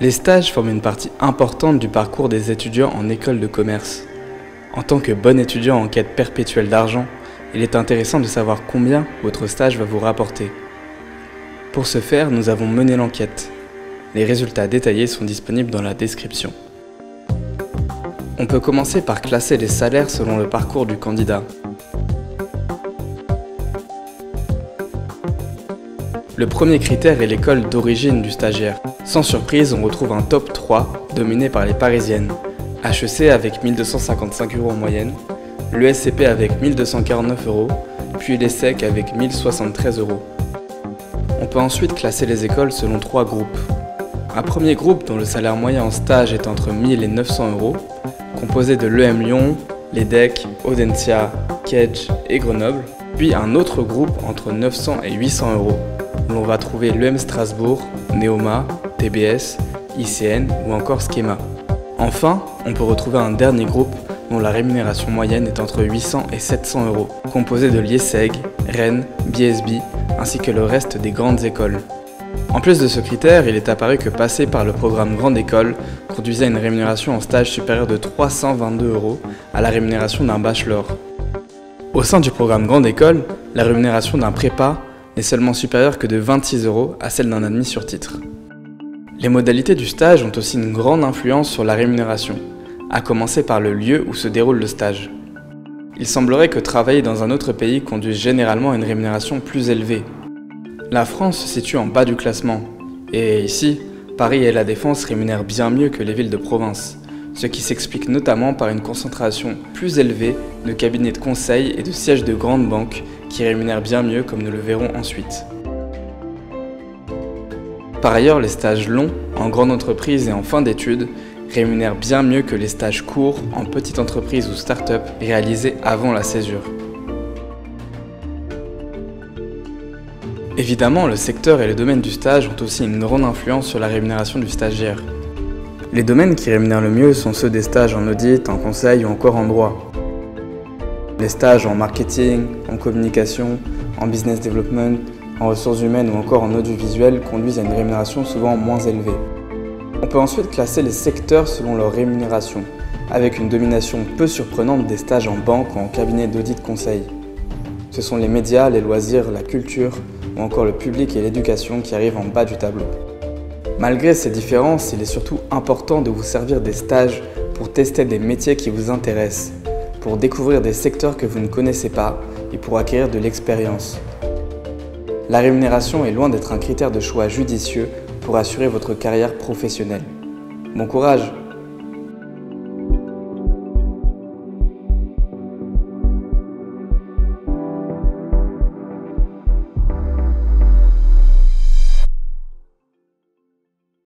Les stages forment une partie importante du parcours des étudiants en école de commerce. En tant que bon étudiant en quête perpétuelle d'argent, il est intéressant de savoir combien votre stage va vous rapporter. Pour ce faire, nous avons mené l'enquête. Les résultats détaillés sont disponibles dans la description. On peut commencer par classer les salaires selon le parcours du candidat. Le premier critère est l'école d'origine du stagiaire. Sans surprise, on retrouve un top 3 dominé par les parisiennes. HEC avec 1255 € en moyenne, l'ESCP avec 1249 €, puis l'ESSEC avec 1073 €. On peut ensuite classer les écoles selon 3 groupes. Un premier groupe dont le salaire moyen en stage est entre 1000 et 900 €, composé de l'EM Lyon, l'EDEC, Audencia, Kedge et Grenoble, puis un autre groupe entre 900 et 800 €, où l'on va trouver l'EM Strasbourg, Neoma, TBS, ICN ou encore Schema. Enfin, on peut retrouver un dernier groupe dont la rémunération moyenne est entre 800 et 700 €, composé de l'IESEG, Rennes, BSB, ainsi que le reste des grandes écoles. En plus de ce critère, il est apparu que passer par le programme Grande École conduisait à une rémunération en stage supérieure de 322 € à la rémunération d'un bachelor. Au sein du programme Grande École, la rémunération d'un prépa n'est seulement supérieure que de 26 € à celle d'un admis sur titre. Les modalités du stage ont aussi une grande influence sur la rémunération, à commencer par le lieu où se déroule le stage. Il semblerait que travailler dans un autre pays conduise généralement à une rémunération plus élevée. La France se situe en bas du classement, et ici, Paris et la Défense rémunèrent bien mieux que les villes de province, ce qui s'explique notamment par une concentration plus élevée de cabinets de conseil et de sièges de grandes banques qui rémunèrent bien mieux comme nous le verrons ensuite. Par ailleurs, les stages longs, en grande entreprise et en fin d'études, rémunèrent bien mieux que les stages courts en petite entreprise ou start-up réalisés avant la césure. Évidemment, le secteur et le domaine du stage ont aussi une grande influence sur la rémunération du stagiaire. Les domaines qui rémunèrent le mieux sont ceux des stages en audit, en conseil ou encore en droit. Les stages en marketing, en communication, en business development, en ressources humaines ou encore en audiovisuel conduisent à une rémunération souvent moins élevée. On peut ensuite classer les secteurs selon leur rémunération, avec une domination peu surprenante des stages en banque ou en cabinet d'audit conseil. Ce sont les médias, les loisirs, la culture ou encore le public et l'éducation qui arrivent en bas du tableau. Malgré ces différences, il est surtout important de vous servir des stages pour tester des métiers qui vous intéressent, pour découvrir des secteurs que vous ne connaissez pas et pour acquérir de l'expérience. La rémunération est loin d'être un critère de choix judicieux pour assurer votre carrière professionnelle. Bon courage!